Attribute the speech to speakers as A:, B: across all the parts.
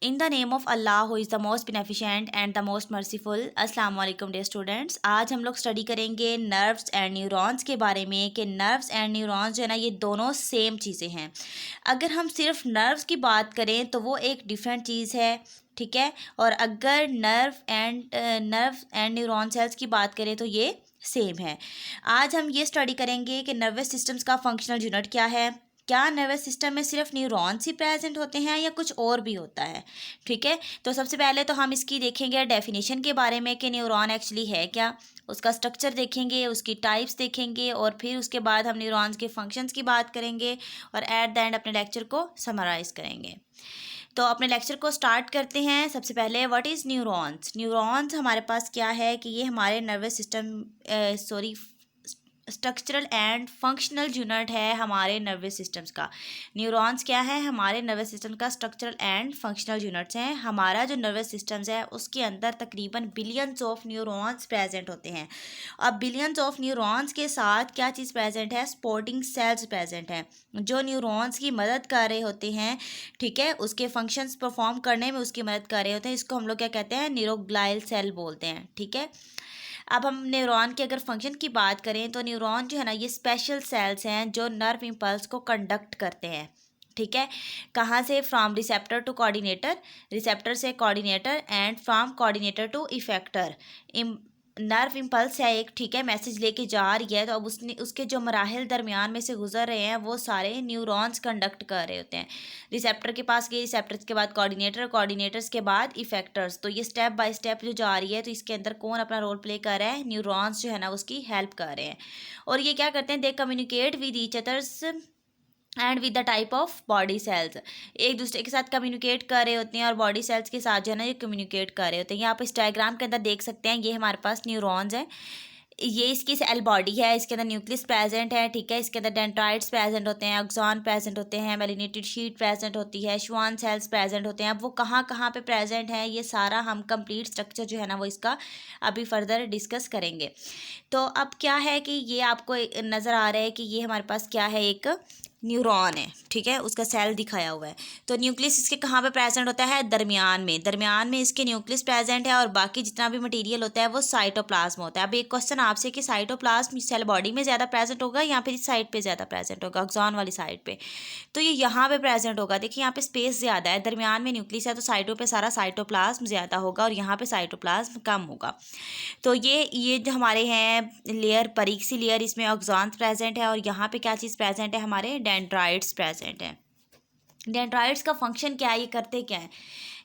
A: In the name of Allah who is the most beneficent and the most merciful. अस्सलाम वालेकुम dear students, आज हम लोग study करेंगे नर्व्स एंड न्यूरॉन्स के बारे में कि नर्व्स एंड न्यूरॉन्स जो है ना ये दोनों सेम चीज़ें हैं। अगर हम सिर्फ नर्व्स की बात करें तो वो एक डिफरेंट चीज़ है, ठीक है। और अगर नर्व एंड न्यूरॉन सेल्स की बात करें तो ये सेम है। आज हम ये स्टडी करेंगे कि नर्वस सिस्टम्स का फंक्शनल यूनिट क्या है, क्या नर्वस सिस्टम में सिर्फ न्यूरॉन्स ही प्रेजेंट होते हैं या कुछ और भी होता है, ठीक है। तो सबसे पहले तो हम इसकी देखेंगे डेफिनेशन के बारे में कि न्यूरॉन एक्चुअली है क्या, उसका स्ट्रक्चर देखेंगे, उसकी टाइप्स देखेंगे और फिर उसके बाद हम न्यूरॉन्स के फंक्शंस की बात करेंगे और एट द एंड अपने लेक्चर को समराइज़ करेंगे। तो अपने लेक्चर को स्टार्ट करते हैं। सबसे पहले व्हाट इज़ न्यूरॉन्स। न्यूरॉन्स हमारे पास क्या है कि ये हमारे nervous system structural and functional unit है हमारे नर्वस सिस्टम्स का। न्यूरॉन्स क्या है, हमारे नर्वस सिस्टम का स्ट्रक्चरल एंड फंक्शनल यूनिट्स हैं। हमारा जो नर्वस सिस्टम्स है उसके अंदर तकरीबन बिलियंस ऑफ न्यूरॉन्स प्रेजेंट होते हैं। अब बिलियंस ऑफ न्यूरॉन्स के साथ क्या चीज़ प्रेजेंट है, सपोर्टिंग सेल्स प्रेजेंट हैं जो न्यूरॉन्स की मदद कर रहे होते हैं, ठीक है, उसके फंक्शंस परफॉर्म करने में उसकी मदद कर रहे होते हैं। इसको हम लोग क्या कहते हैं, न्यूरोग्लाइल सेल बोलते हैं, ठीक है। अब हम न्यूरॉन के अगर फंक्शन की बात करें तो न्यूरॉन जो है ना ये स्पेशल सेल्स हैं जो नर्व इम्पल्स को कंडक्ट करते हैं, ठीक है। कहाँ से, from receptor to coordinator, receptor से coordinator and from coordinator to effector. Nerve impulse है एक, ठीक है, मैसेज लेके जा रही है, तो अब उसके जो मराहिल दरमियान में से गुजर रहे हैं वो सारे न्यूरॉन्स कंडक्ट कर रहे होते हैं। रिसेप्टर के पास गए, रिसेप्टर्स के बाद कोऑर्डिनेटर, कोऑर्डिनेटर्स के बाद इफेक्टर्स। तो ये स्टेप बाय स्टेप जो जा रही है, तो इसके अंदर कौन अपना रोल प्ले कर रहा है, न्यूरॉन्स जो है ना उसकी हेल्प कर रहे हैं। और ये क्या करते हैं, दे communicate with each others and with the type of body cells. एक दूसरे के साथ कम्युनिकेट कर रहे होते हैं और बॉडी सेल्स के साथ जो है ना ये कम्युनिकेट कर रहे होते हैं। यहाँ पे इस डायग्राम के अंदर देख सकते हैं, ये हमारे पास न्यूरॉन्स हैं, ये इसकी सेल बॉडी है, इसके अंदर न्यूक्लियस प्रेजेंट है, ठीक है। इसके अंदर डेंड्राइट्स प्रेजेंट होते हैं, एक्सॉन प्रेजेंट होते हैं, मेलिनेटेड शीट प्रेजेंट होती है, श्वान सेल्स प्रेजेंट होते हैं। अब वो कहाँ कहाँ पे प्रेजेंट है ये सारा हम कंप्लीट स्ट्रक्चर जो है ना वो इसका अभी फर्दर डिस्कस करेंगे। तो अब क्या है कि ये आपको नज़र आ रहा है कि ये हमारे पास क्या है, एक न्यूरॉन है, ठीक है, उसका सेल दिखाया हुआ है। तो न्यूक्लियस इसके कहाँ पे प्रेजेंट होता है, दरमियान में, दरमियान में इसके न्यूक्लियस प्रेजेंट है और बाकी जितना भी मटेरियल होता है वो साइटोप्लाज्म होता है। अब एक क्वेश्चन आपसे कि साइटोप्लाज्म सेल बॉडी में ज़्यादा प्रेजेंट होगा या फिर इस साइड पे ज़्यादा प्रेजेंट होगा, एक्सॉन वाली साइड पे। तो ये यहाँ पे प्रेजेंट होगा। देखिए यहाँ पे स्पेस ज़्यादा है, दरमियान में न्यूक्लियस है, तो साइडों पे सारा साइटोप्लाज्म ज़्यादा होगा और यहाँ पे साइटोप्लाज्म कम होगा। तो ये जो हमारे हैं लेयर, बारीक सी लेयर, इसमें ऑक्सॉन्स प्रेजेंट है और यहाँ पे क्या चीज़ प्रेजेंट है, हमारे डेंड्राइट्स प्रेजेंट है। डेंड्राइट्स का फंक्शन क्या है, ये करते क्या है,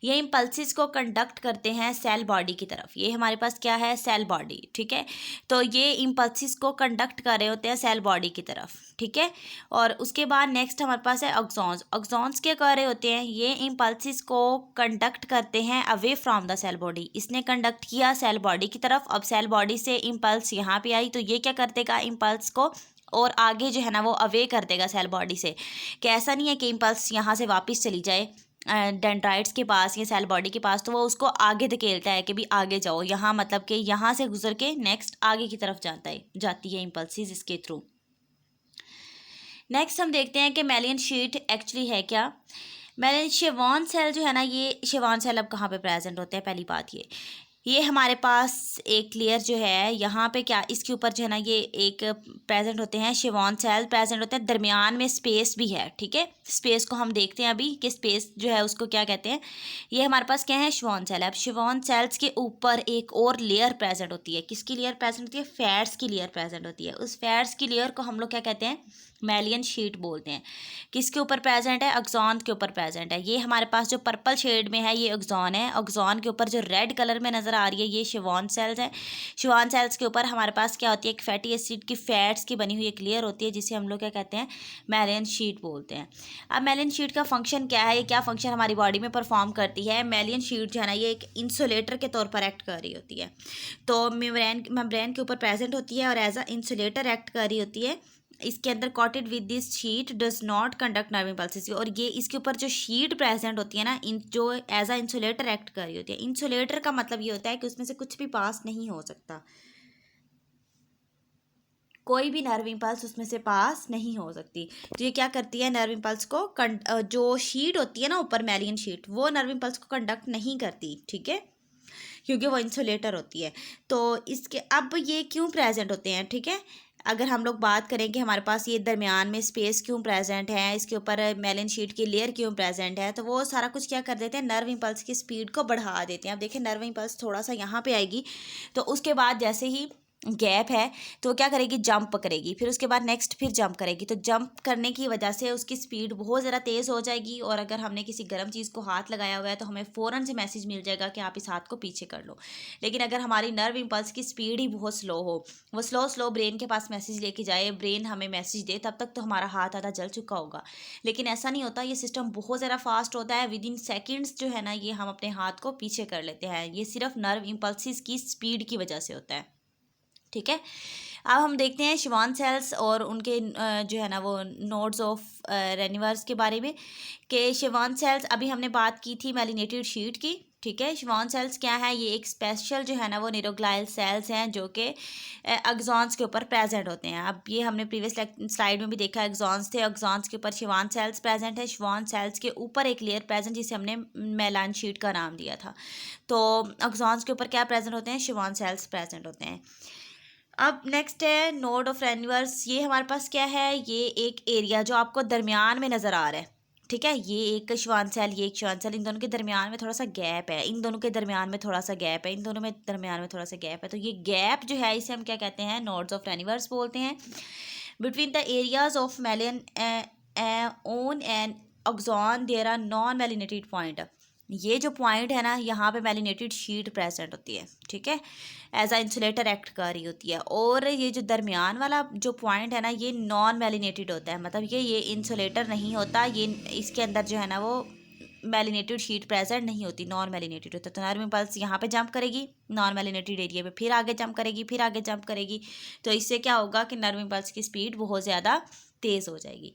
A: ये इम्पल्सिस को कंडक्ट करते हैं सेल बॉडी की तरफ। ये हमारे पास क्या है, सेल बॉडी, ठीक है। तो ये इम्पल्सिस को कंडक्ट कर रहे होते हैं सेल बॉडी की तरफ, ठीक है। और उसके बाद नेक्स्ट हमारे पास है ऑक्सॉन्स। ऑक्सॉन्स क्या कर रहे होते हैं, ये इम्पल्सिस को कंडक्ट करते हैं away from the cell body. इसने कंडक्ट किया सेल बॉडी की तरफ, अब सेल बॉडी से इम्पल्स यहाँ पे आई, तो ये क्या कर देगा, इम्पल्स को और आगे जो है ना वो अवे कर देगा सेल बॉडी से। कि ऐसा नहीं है कि इम्पल्स यहाँ से वापस चली जाए डेंड्राइट्स के पास या सेल बॉडी के पास, तो वो उसको आगे धकेलता है कि भी आगे जाओ, यहाँ मतलब कि यहाँ से गुजर के नेक्स्ट आगे की तरफ जाती है इम्पल्सिस इसके थ्रू। नेक्स्ट हम देखते हैं कि मैलियन शीट एक्चुअली है क्या। मैलियन शेवॉन सेल जो है ना, ये शेवॉन सेल अब कहाँ पे प्रेजेंट होते हैं, पहली बात ये हमारे पास एक लेयर जो है यहाँ पे क्या, इसके ऊपर जो है ना ये एक प्रेजेंट होते हैं शेवॉन सेल प्रेजेंट होते हैं, दरमियान में स्पेस भी है, ठीक है। स्पेस को हम देखते हैं अभी कि स्पेस जो है उसको क्या कहते हैं। ये हमारे पास क्या है, शेवॉन सेल है। अब शेवॉन सेल्स के ऊपर एक और लेयर प्रेजेंट होती है, किसकी लेयर प्रेजेंट होती है, फैट्स की लेयर प्रेजेंट होती है। उस फैट्स की लेयर को हम लोग क्या कहते हैं, मैलियन शीट बोलते हैं। किसके ऊपर प्रेजेंट है, एक्सॉन के ऊपर प्रेजेंट है। ये हमारे पास जो पर्पल शेड में है ये एक्सॉन है, एक्सॉन के ऊपर जो रेड कलर में नज़र आ रही है ये शेवॉन सेल्स है। शेवॉन सेल्स के ऊपर हमारे पास क्या होती है, एक फैटी एसिड की फैट्स की बनी हुई एक लेयर होती है जिसे हम लोग क्या कहते हैं, मैलियन शीट बोलते हैं। अब मैलियन शीट का फंक्शन क्या है, ये क्या फंक्शन हमारी बॉडी में परफॉर्म करती है। मैलियन शीट जो है ना ये एक इंसुलेटर के तौर पर एक्ट कर रही होती है। तो मेम्ब्रेन के ऊपर प्रेजेंट होती है और एज अ इंसुलेटर एक्ट कर रही होती है। इसके अंदर coated with this sheath does not conduct nerve impulses. और ये इसके ऊपर जो शीट प्रेजेंट होती है ना, जो एज अ इंसुलेटर एक्ट कर रही होती है। इंसुलेटर का मतलब ये होता है कि उसमें से कुछ भी पास नहीं हो सकता। कोई भी नर्व इम्पल्स उसमें से पास नहीं हो सकती। तो ये क्या करती है, नर्व इम्पल्स को जो शीट होती है ना ऊपर मैलियन शीट, वो नर्व इम्पल्स को कंडक्ट नहीं करती, ठीक है, क्योंकि वो इंसुलेटर होती है। तो इसके अब ये क्यों प्रेजेंट होते हैं, ठीक है, अगर हम लोग बात करें कि हमारे पास ये दरमियान में स्पेस क्यों प्रेजेंट है, इसके ऊपर मेलिन शीट की लेयर क्यों प्रेजेंट है, तो वो सारा कुछ क्या कर देते हैं, नर्व इम्पल्स की स्पीड को बढ़ा देते हैं। अब देखिए नर्व इम्पल्स थोड़ा सा यहाँ पे आएगी, तो उसके बाद जैसे ही गैप है तो क्या करेगी, जंप करेगी, फिर उसके बाद नेक्स्ट फिर जंप करेगी। तो जंप करने की वजह से उसकी स्पीड बहुत ज़्यादा तेज़ हो जाएगी, और अगर हमने किसी गर्म चीज़ को हाथ लगाया हुआ है तो हमें फ़ौरन से मैसेज मिल जाएगा कि आप इस हाथ को पीछे कर लो। लेकिन अगर हमारी नर्व इम्पल्स की स्पीड ही बहुत स्लो हो, वो स्लो स्लो ब्रेन के पास मैसेज लेके जाए, ब्रेन हमें मैसेज दे, तब तक तो हमारा हाथ आधा जल चुका होगा। लेकिन ऐसा नहीं होता, ये सिस्टम बहुत ज़्यादा फास्ट होता है, विद इन सेकेंड्स जो है ना ये हम अपने हाथ को पीछे कर लेते हैं। ये सिर्फ नर्व इम्पल्सिस की स्पीड की वजह से होता है, ठीक है। अब हम देखते हैं शिवान सेल्स और उनके जो है ना वो नोड्स ऑफ रेनिवर्स के बारे में, कि शिवान सेल्स अभी हमने बात की थी मेलिनेटेड शीट की, ठीक है। शिवान सेल्स क्या है, ये एक स्पेशल जो है ना वो न्यूरोग्लाइल सेल्स हैं जो कि एक्सॉन्स के ऊपर प्रेजेंट होते हैं। अब ये हमने प्रीवियस स्लाइड में भी देखा, एक्सॉन्स थे, एक्सॉन्स के ऊपर शिवान सेल्स प्रेजेंट है, शिवान सेल्स के ऊपर एक लेयर प्रेजेंट जिसे हमने मेलान शीट का नाम दिया था। तो एक्सॉन्स के ऊपर क्या प्रेजेंट होते हैं, शिवान सेल्स प्रेजेंट होते हैं। अब नेक्स्ट है नोड ऑफ रेनिवर्स। ये हमारे पास क्या है, ये एक एरिया जो आपको दरमियान में नज़र आ रहा है, ठीक है, ये एक श्वान सेल, ये एक श्वान सेल, इन दोनों के दरमियान में थोड़ा सा गैप है, इन दोनों के दरमियान में थोड़ा सा गैप है, इन दोनों में दरमियान में थोड़ा सा गैप है। तो ये गैप जो है इसे हम क्या कहते हैं, नोड्स ऑफ रेनिवर्स बोलते हैं। Between the areas of myelin on and axon there are non myelinated point. ये जो पॉइंट है ना, यहाँ पे मेलिनेटेड शीट प्रेजेंट होती है, ठीक है, एज अ इंसुलेटर एक्ट कर रही होती है। और ये जो दरमियान वाला जो पॉइंट है ना, ये नॉन मेलिनेटेड होता है, मतलब ये इंसुलेटर नहीं होता, ये इसके अंदर जो है ना वो मेलिनेटेड शीट प्रेजेंट नहीं होती, नॉन मेलिनेटेड होता है। तो नर्व इम्पल्स यहाँ पे जंप करेगी नॉन मेलिनेटेड एरिया पे, फिर आगे जंप करेगी, फिर आगे जंप करेगी। तो इससे क्या होगा कि नर्व इम्पल्स की स्पीड बहुत ज़्यादा तेज़ हो जाएगी।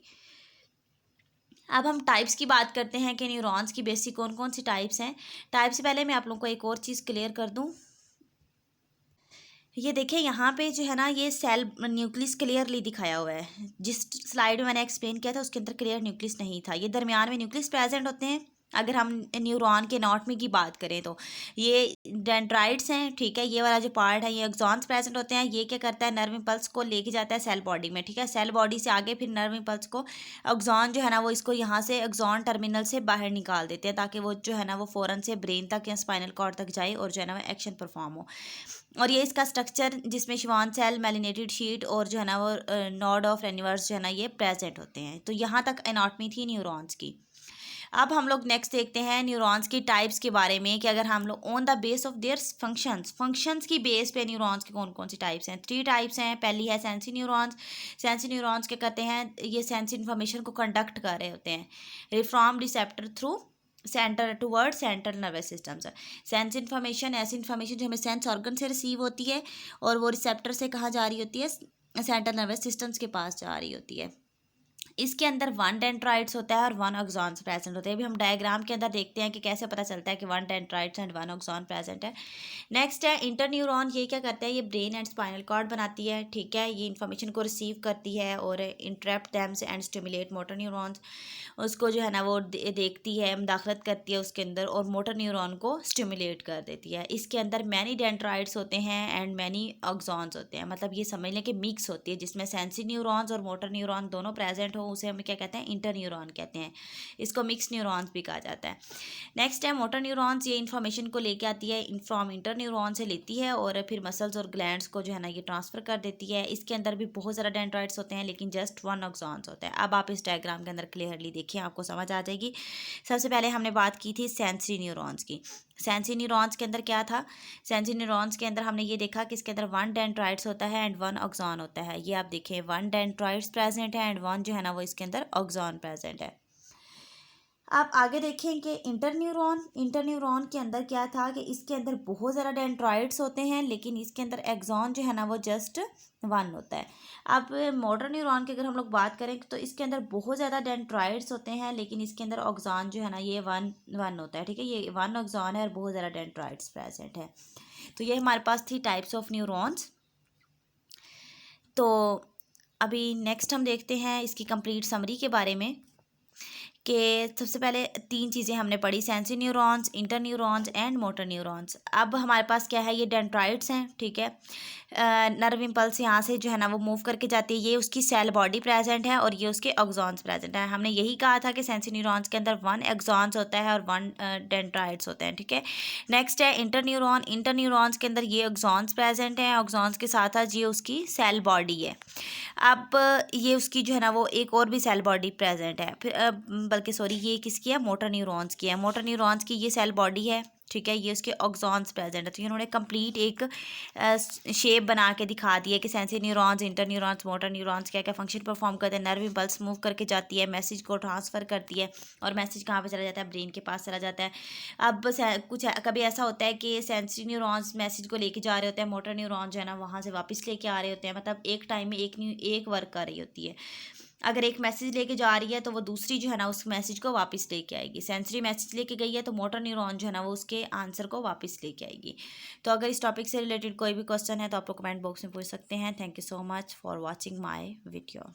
A: अब हम टाइप्स की बात करते हैं कि न्यूरॉन्स की बेसिक कौन कौन सी टाइप्स हैं। टाइप से पहले मैं आप लोगों को एक और चीज़ क्लियर कर दूं। ये देखिए यहाँ पे जो है ना ये सेल न्यूक्लियस क्लियरली दिखाया हुआ है, जिस स्लाइड में मैंने एक्सप्लेन किया था उसके अंदर क्लियर न्यूक्लियस नहीं था। ये दरमियान में न्यूक्लियस प्रेजेंट होते हैं। अगर हम न्यूरॉन के एनाटॉमी की बात करें तो ये डेंड्राइट्स हैं, ठीक है, ये वाला जो पार्ट है ये एक्सॉन्स प्रेजेंट होते हैं। ये क्या करता है, नर्व इम्पल्स को लेके जाता है सेल बॉडी में, ठीक है, सेल बॉडी से आगे फिर नर्व इम्पल्स को एक्सॉन जो है ना वो इसको यहाँ से एक्सॉन टर्मिनल से बाहर निकाल देते हैं, ताकि वो जो है ना वो फ़ौरन से ब्रेन तक या स्पाइनल कॉर्ड तक जाए और जो है ना वो एक्शन परफॉर्म हो। और ये इसका स्ट्रक्चर जिसमें शिवान सेल, मेलिनेटेड शीट और जो है ना वो नोड ऑफ रेनिवर्स जो है ना ये प्रेजेंट होते हैं। तो यहाँ तक एनाटॉमी थी न्यूरॉन्स की। अब हम लोग नेक्स्ट देखते हैं न्यूरॉन्स की टाइप्स के बारे में, कि अगर हम लोग on the base of their functions की बेस पे न्यूरॉन्स की कौन कौन सी टाइप्स हैं। 3 टाइप्स हैं। पहली है सेंसी न्यूरॉन्स। सेंसी न्यूरॉन्स क्या करते हैं, ये सेंस इन्फॉर्मेशन को कंडक्ट कर रहे होते हैं from receptor through centre toward central nervous system. Sense information ऐसी इन्फॉर्मेशन जो हमें सेंस ऑर्गन से रिसीव होती है और वो रिसेप्टर से कहाँ जा रही होती है, सेंट्रल नर्वस सिस्टम्स के पास जा रही होती है। इसके अंदर 1 डेंड्राइट्स होता है और 1 एक्सॉन्स प्रेजेंट होते हैं। अभी हम डायग्राम के अंदर देखते हैं कि कैसे पता चलता है कि 1 डेंड्राइट्स एंड 1 एक्सॉन प्रेजेंट है। नेक्स्ट है इंटरन्यूरॉन। ये क्या करता है, ये ब्रेन एंड स्पाइनल कॉर्ड बनाती है, ठीक है, ये इन्फॉर्मेशन को रिसीव करती है और interpret them and stimulate motor neurons. उसको जो है ना वो देखती है, मुदाखलत करती है उसके अंदर और मोटर न्यूरॉन को स्टिमुलेट कर देती है। इसके अंदर मैनी डेंड्राइट्स होते हैं एंड मैनी एक्सॉन्स होते हैं, मतलब ये समझ लें कि मिक्स होती है, जिसमें सेंसी न्यूरॉन्स और मोटर न्यूरॉन दोनों प्रेजेंट हो, उसे हम क्या कहते हैं, इंटर न्यूरॉन कहते हैं। इसको मिक्स न्यूरॉन्स भी कहा जाता है। नेक्स्ट है मोटर न्यूरॉन्स। ये इन्फॉर्मेशन को लेके आती है, फ्रॉम इंटर न्यूरॉन से लेती है और फिर मसल्स और ग्लैंड्स को जो है ना ये ट्रांसफर कर देती है। इसके अंदर भी बहुत ज़्यादा डेंड्राइट्स होते हैं लेकिन जस्ट 1 एक्सॉन्स होता है। अब आप इस डायग्राम के अंदर क्लियरली देखिए, आपको समझ आ जाएगी। सबसे पहले हमने बात की थी सेंसरी न्यूरॉन्स की। सेंसरी न्यूरॉन्स के अंदर क्या था, सेंसरी न्यूरॉन्स के अंदर हमने ये देखा कि इसके अंदर 1 डेंड्राइट्स होता है एंड 1 एक्सॉन होता है। ये आप देखें 1 डेंड्राइट्स प्रेजेंट है एंड 1 जो है ना वो इसके अंदर एक्सॉन प्रेजेंट है। आप आगे देखें कि इंटर न्यूरॉन के अंदर क्या था कि इसके अंदर बहुत ज़्यादा डेंड्राइट्स होते हैं लेकिन इसके अंदर एक्सॉन जो है ना वो जस्ट 1 होता है। अब मोटर न्यूरॉन की अगर हम लोग बात करें तो इसके अंदर बहुत ज़्यादा डेंड्राइट्स होते हैं लेकिन इसके अंदर एक्सॉन जो है ना ये 1 होता है, ठीक है, ये 1 एक्सॉन है और बहुत ज़्यादा डेंड्राइट्स प्रेजेंट है। तो ये हमारे पास थी टाइप्स ऑफ न्यूरॉन्स। तो अभी नेक्स्ट हम देखते हैं इसकी कंप्लीट समरी के बारे में कि सबसे पहले 3 चीज़ें हमने पढ़ी, sensory neurons, inter neurons and motor neurons. अब हमारे पास क्या है, ये डेंड्राइट्स हैं, ठीक है। नर्व इम्पल्स यहाँ से जो है ना वो मूव करके जाती है, ये उसकी सेल बॉडी प्रेजेंट है और ये उसके एक्सॉन्स प्रेजेंट है। हमने यही कहा था कि सेंसरी न्यूरॉन्स के अंदर 1 एक्सॉन्स होता है और 1 डेंड्राइट्स होते हैं, ठीक है। नेक्स्ट है इंटर न्यूरॉन। इंटर न्यूरॉन्स के अंदर ये एक्सॉन्स प्रेजेंट हैं, एक्सॉन्स के साथ साथ ये उसकी सेल बॉडी है। अब ये उसकी जो है ना वो एक और भी सेल बॉडी प्रेजेंट है, फिर बल्कि सॉरी ये किसकी है, मोटर न्यूरॉन्स की है। मोटर न्यूरॉन्स की ये सेल बॉडी है, ठीक है, ये उसके ऑक्सॉन्स प्रेजेंट है। तो इन्होंने कंप्लीट एक शेप बना के दिखा दिया कि sensory neurons, inter neurons, motor neurons क्या क्या फंक्शन परफॉर्म करते हैं। नर्व इम्पल्स मूव करके जाती है, मैसेज को ट्रांसफ़र करती है और मैसेज कहाँ पे चला जाता है, ब्रेन के पास चला जाता है। अब कुछ कभी ऐसा होता है कि सेंसरी न्यूरॉन्स मैसेज को लेके जा रहे होते हैं, मोटर न्यूरॉन्स जो है ना वहाँ से वापस लेके आ रहे होते हैं, मतलब एक टाइम में एक वर्क कर रही होती है। अगर एक मैसेज लेके जा रही है तो वो दूसरी जो है ना उस मैसेज को वापस लेके आएगी। सेंसरी मैसेज लेके गई है तो मोटर न्यूरॉन जो है ना वो उसके आंसर को वापस लेके आएगी। तो अगर इस टॉपिक से रिलेटेड कोई भी क्वेश्चन है तो आप लोग कमेंट बॉक्स में पूछ सकते हैं। Thank you so much for watching my video.